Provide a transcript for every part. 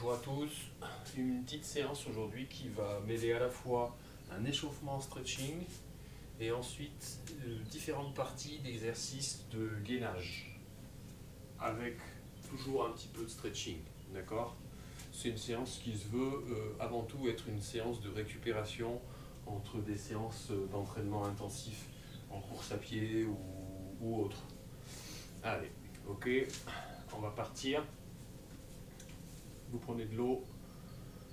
Bonjour à tous, une petite séance aujourd'hui qui va mêler à la fois un échauffement stretching et ensuite différentes parties d'exercices de gainage avec toujours un petit peu de stretching, d'accord? C'est une séance qui se veut avant tout être une séance de récupération entre des séances d'entraînement intensif en course à pied ou autre. Allez, ok, on va partir. Vous prenez de l'eau,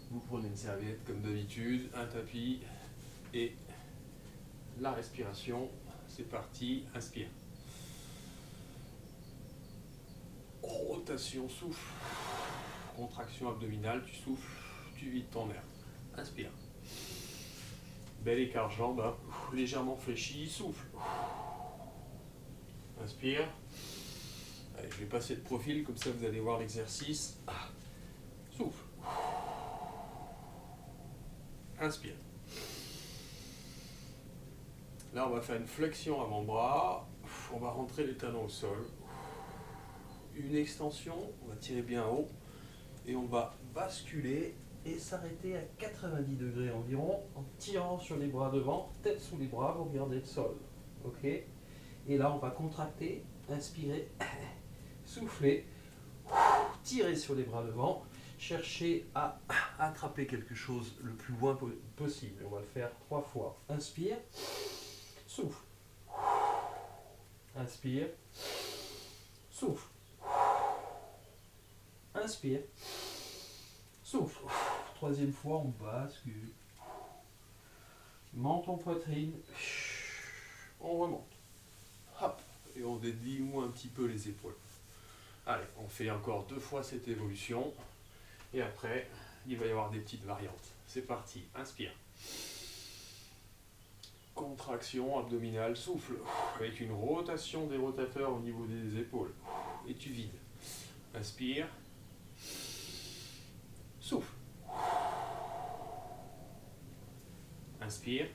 vous prenez une serviette comme d'habitude, un tapis et la respiration. C'est parti, inspire. Rotation, souffle. Contraction abdominale, tu souffles, tu vides ton air. Inspire. Bel écart jambes, hein. Légèrement fléchi, souffle. Inspire. Allez, je vais passer de profil, comme ça vous allez voir l'exercice. Souffle. Inspire. Là, on va faire une flexion avant-bras. On va rentrer les talons au sol. Une extension, on va tirer bien haut. Et on va basculer et s'arrêter à 90 degrés environ en tirant sur les bras devant, tête sous les bras, vous regardez le sol. Ok. Et là, on va contracter, inspirer, souffler, tirer sur les bras devant, chercher à attraper quelque chose le plus loin possible. On va le faire 3 fois. Inspire, souffle. Inspire, souffle. Inspire, souffle. Troisième fois, on bascule. Menton poitrine. On remonte. Hop. Et on dédie un petit peu les épaules. Allez, on fait encore 2 fois cette évolution. Et après, il va y avoir des petites variantes. C'est parti. Inspire. Contraction abdominale, souffle. Avec une rotation des rotateurs au niveau des épaules. Et tu vides. Inspire. Souffle. Inspire.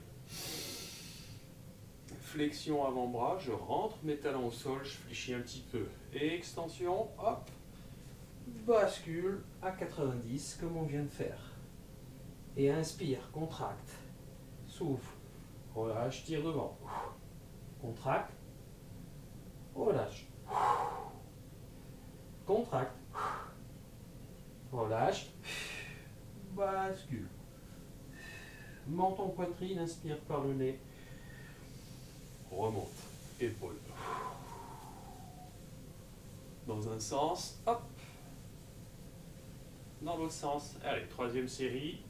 Flexion avant-bras, je rentre mes talons au sol, je fléchis un petit peu. Et extension, hop. Bascule à 90 comme on vient de faire. Et inspire, contracte. Souffle. Relâche, tire devant. Contracte. Relâche. Contracte. Relâche. Bascule. Menton poitrine, inspire par le nez. Remonte. Épaule. Dans un sens, hop. Dans l'autre sens. Allez, troisième série.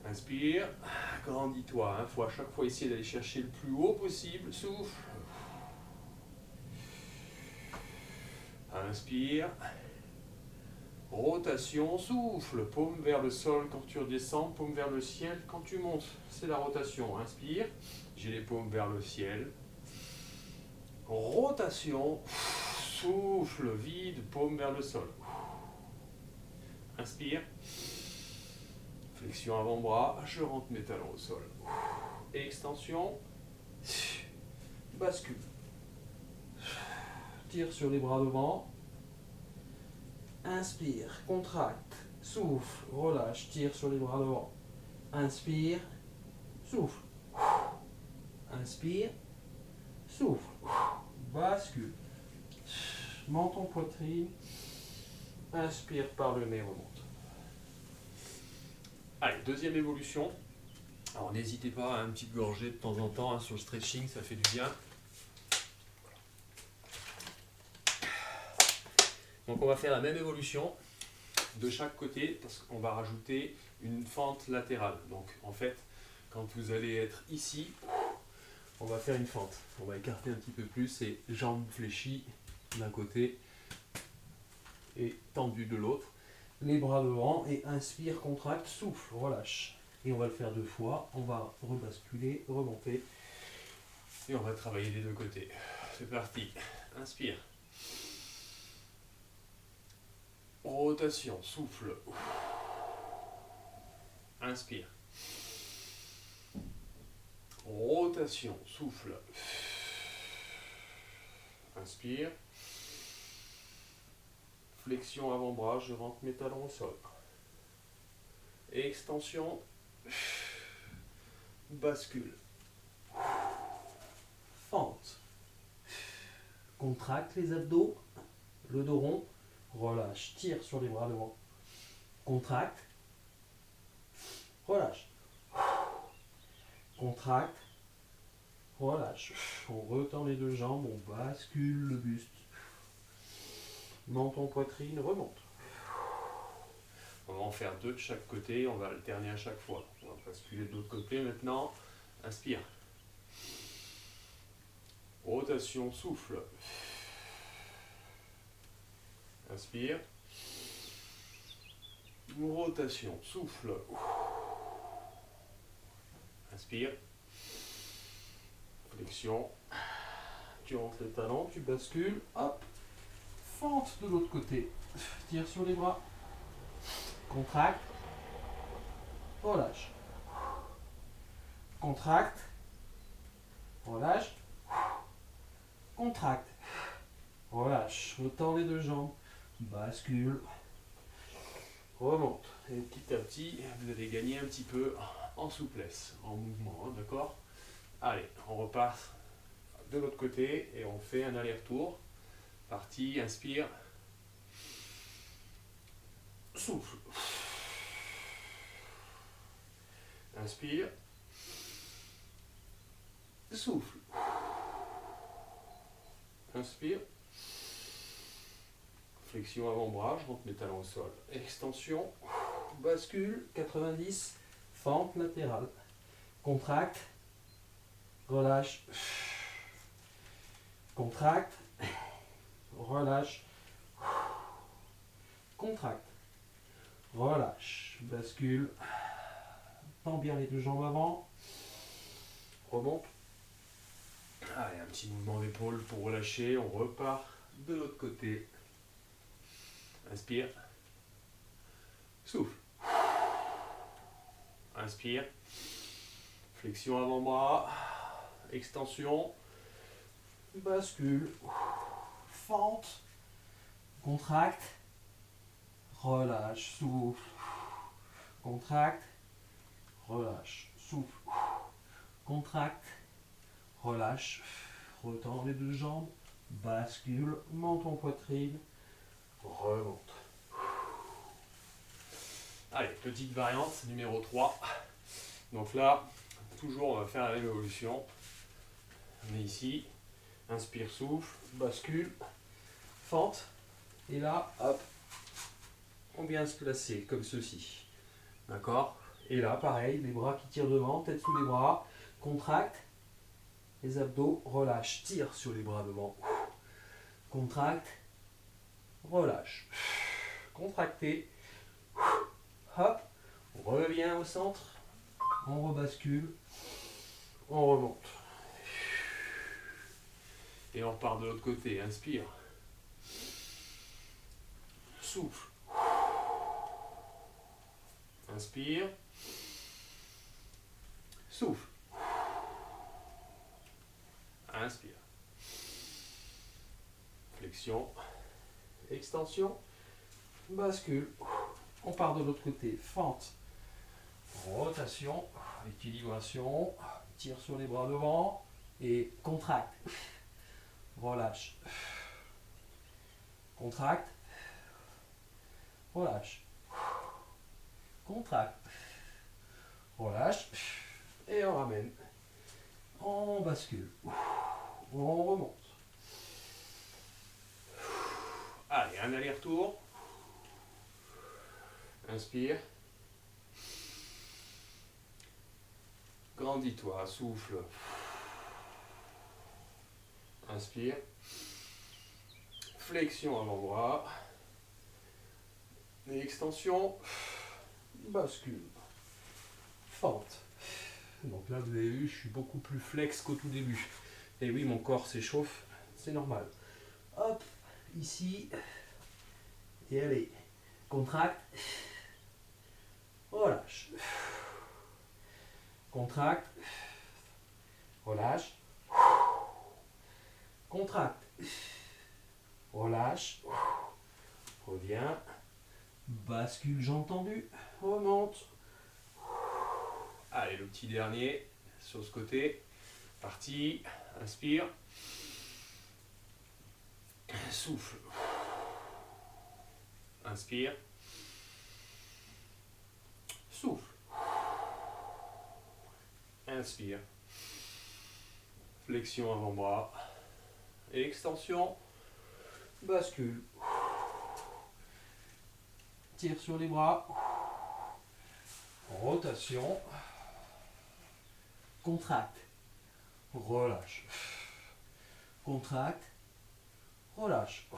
Inspire. Grandis-toi. Il faut à chaque fois essayer d'aller chercher le plus haut possible. Souffle. Inspire. Rotation, souffle, paume vers le sol quand tu redescends, paume vers le ciel quand tu montes. C'est la rotation. Inspire, j'ai les paumes vers le ciel. Rotation, souffle, vide, paume vers le sol. Inspire, flexion avant-bras, je rentre mes talons au sol. Extension, bascule. Tire sur les bras devant. Inspire, contracte, souffle, relâche, tire sur les bras devant. Inspire, souffle. Inspire, souffle. Bascule. Menton poitrine. Inspire par le nez, remonte. Allez, deuxième évolution. Alors n'hésitez pas à une petite gorgée de temps en temps sur le stretching, ça fait du bien. Donc on va faire la même évolution de chaque côté parce qu'on va rajouter une fente latérale. Donc en fait, quand vous allez être ici, on va faire une fente. On va écarter un petit peu plus et jambes fléchies d'un côté et tendues de l'autre. Les bras devant et inspire, contracte, souffle, relâche. Et on va le faire 2 fois. On va rebasculer, remonter. Et on va travailler des 2 côtés. C'est parti. Inspire. Rotation, souffle. Inspire. Rotation, souffle. Inspire. Flexion avant-bras, je rentre mes talons au sol. Et extension, bascule. Fente. Contracte les abdos, le dos rond, relâche, tire sur les bras devant. Contracte, relâche. Contracte, relâche. On retend les deux jambes, on bascule le buste. Menton, poitrine, remonte. On va en faire deux de chaque côté, on va alterner à chaque fois. On va basculer de l'autre côté maintenant. Inspire. Rotation, souffle. Inspire. Rotation, souffle. Inspire. Flexion. Tu rentres les talons, tu bascules. Hop. Fente de l'autre côté. Tire sur les bras. Contracte. Relâche. Contracte. Relâche. Contracte. Relâche. Retends les deux jambes. Bascule. Remonte. Et petit à petit, vous allez gagner un petit peu en souplesse, en mouvement, hein, d'accord? Allez, on repart de l'autre côté et on fait un aller-retour. Parti, inspire. Souffle. Inspire. Souffle. Inspire. Flexion avant-bras, je rentre mes talons au sol. Extension. Bascule. 90. Fente latérale. Contracte. Relâche. Contracte. Relâche. Contracte. Relâche. Bascule. Tends bien les deux jambes avant. Remonte. Allez, un petit mouvement d'épaule pour relâcher. On repart de l'autre côté. Inspire. Souffle. Inspire. Flexion avant-bras. Extension. Bascule. Fente. Contracte. Relâche. Souffle. Contracte. Relâche. Souffle. Contracte. Relâche. Retends les deux jambes. Bascule. Menton, poitrine. Remonte. Allez, petite variante numéro 3. Donc là, toujours on va faire la même évolution. On est ici. Inspire, souffle, bascule, fente. Et là, hop, on vient se placer comme ceci. D'accord? Et là, pareil, les bras qui tirent devant, tête sous les bras. Contracte. Les abdos, relâche, tire sur les bras devant. Contracte. Relâche. Contracté. Hop. On revient au centre. On rebascule. On remonte. Et on repart de l'autre côté. Inspire. Souffle. Inspire. Souffle. Inspire. Flexion. Extension. Bascule. On part de l'autre côté. Fente. Rotation. Équilibration. Tire sur les bras devant. Et contracte. Relâche. Contracte. Relâche. Contracte. Relâche. Et on ramène. On bascule. On remonte. Allez, un aller-retour. Inspire. Grandis-toi, souffle. Inspire. Flexion avant-bras. Et extension. Bascule. Fente. Donc là, vous avez vu, je suis beaucoup plus flex qu'au tout début. Et oui, mon corps s'échauffe, c'est normal. Hop, ici. Et allez, contracte. Relâche. Contracte. Relâche. Contracte. Relâche. Reviens. Bascule, jambes tendues. Remonte. Allez, le petit dernier sur ce côté. Parti. Inspire. Souffle. Inspire. Souffle. Inspire. Flexion avant-bras. Et extension. Bascule. Tire sur les bras. Rotation. Contracte. Relâche. Contracte. Relâche.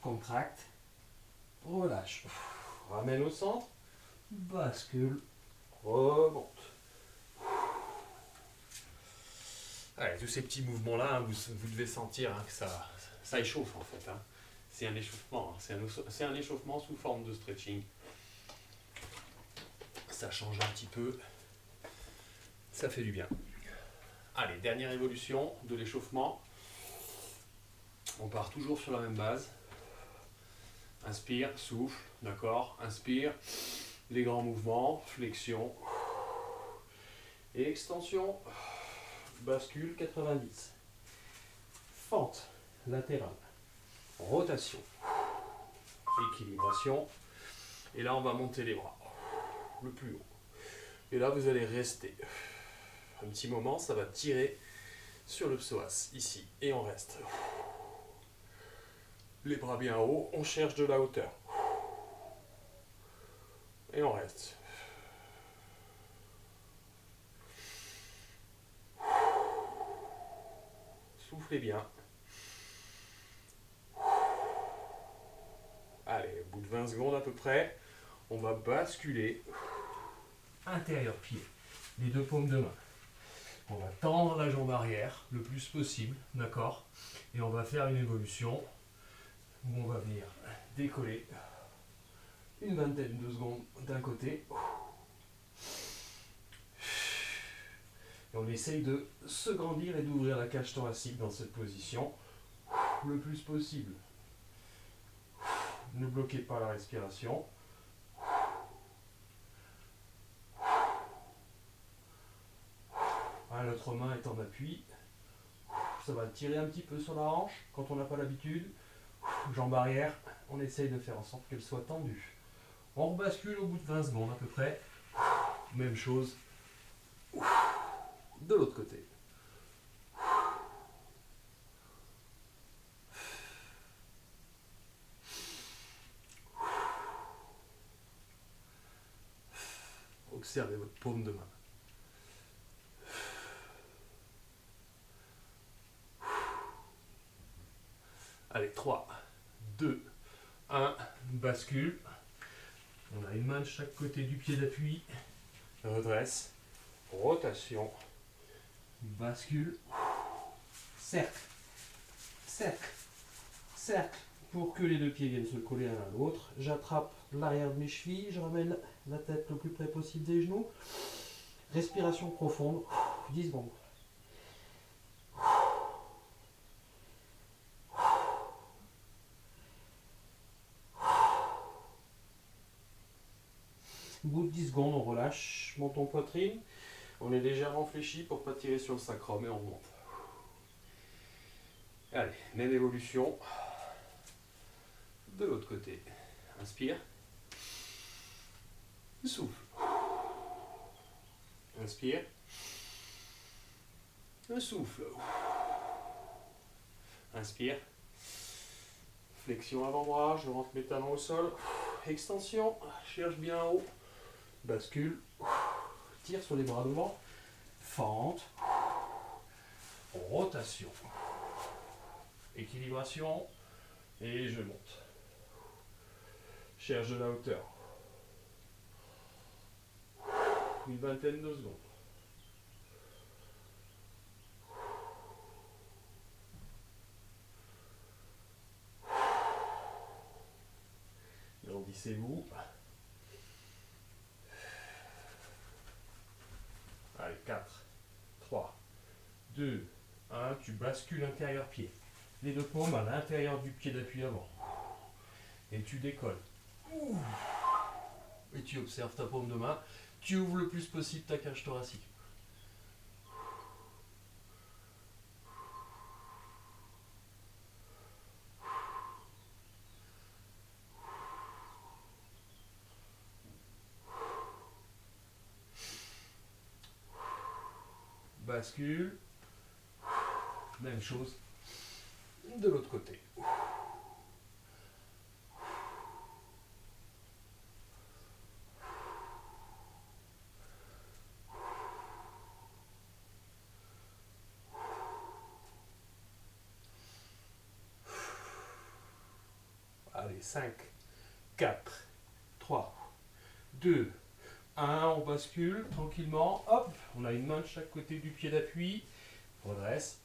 Contracte. Relâche. Ramène au centre. Bascule. Remonte. Allez, tous ces petits mouvements-là, hein, vous devez sentir hein, que ça échauffe en fait. Hein. C'est un échauffement. Hein. C'est un échauffement sous forme de stretching. Ça change un petit peu. Ça fait du bien. Allez, dernière évolution de l'échauffement. On part toujours sur la même base. Inspire, souffle, d'accord. Inspire, les grands mouvements, flexion et extension. Bascule 90. Fente latérale. Rotation. Équilibration. Et là, on va monter les bras le plus haut. Et là, vous allez rester un petit moment. Ça va tirer sur le psoas ici. Et on reste. Les bras bien hauts. On cherche de la hauteur. Et on reste. Soufflez bien. Allez, au bout de 20 secondes à peu près, on va basculer. Intérieur pied, les deux paumes de main. On va tendre la jambe arrière le plus possible, d'accord? Et on va faire une évolution où on va venir décoller une vingtaine de secondes d'un côté. Et on essaye de se grandir et d'ouvrir la cage thoracique dans cette position le plus possible. Ne bloquez pas la respiration. L'autre main est en appui. Ça va tirer un petit peu sur la hanche quand on n'a pas l'habitude. Jambe arrière, on essaye de faire en sorte qu'elle soit tendue. On rebascule au bout de 20 secondes à peu près. Même chose de l'autre côté. Observez votre paume de main. Allez, 3, 2, 1, bascule. On a une main de chaque côté du pied d'appui. Redresse. Rotation. Bascule. Cercle. Cercle. Cercle. Pour que les deux pieds viennent se coller l'un à l'autre. J'attrape l'arrière de mes chevilles. Je ramène la tête le plus près possible des genoux. Respiration profonde. 10 secondes. Au bout de 10 secondes, on relâche, menton poitrine. On est légèrement fléchi pour ne pas tirer sur le sacrum et on remonte. Allez, même évolution. De l'autre côté. Inspire. Souffle. Inspire. Souffle. Inspire. Flexion avant-bras, je rentre mes talons au sol. Extension, cherche bien haut. Bascule. Tire sur les bras devant. Fente. Rotation. Équilibration. Et je monte. Cherche de la hauteur. Une vingtaine de secondes. Grandissez-vous. Allez, 4, 3, 2, 1. Tu bascules intérieur pied. Les deux paumes à l'intérieur du pied d'appui avant. Et tu décolles. Ouh. Et tu observes ta paume de main. Tu ouvres le plus possible ta cage thoracique. Bascule. Même chose de l'autre côté. Allez, 5, 4, 3, 2, 1, on bascule tranquillement. Hop, on a une main de chaque côté du pied d'appui. Redresse.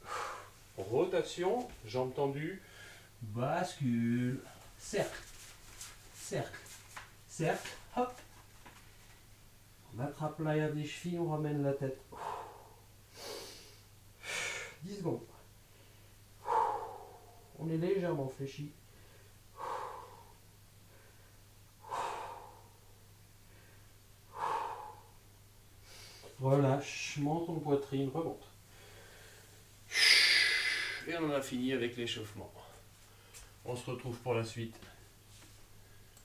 Rotation, jambes tendues. Bascule. Cercle. Cercle. Cercle. Hop. On attrape l'arrière des chevilles, on ramène la tête. 10 secondes. On est légèrement fléchi. Relâche, menton, poitrine, remonte. Et on en a fini avec l'échauffement. On se retrouve pour la suite.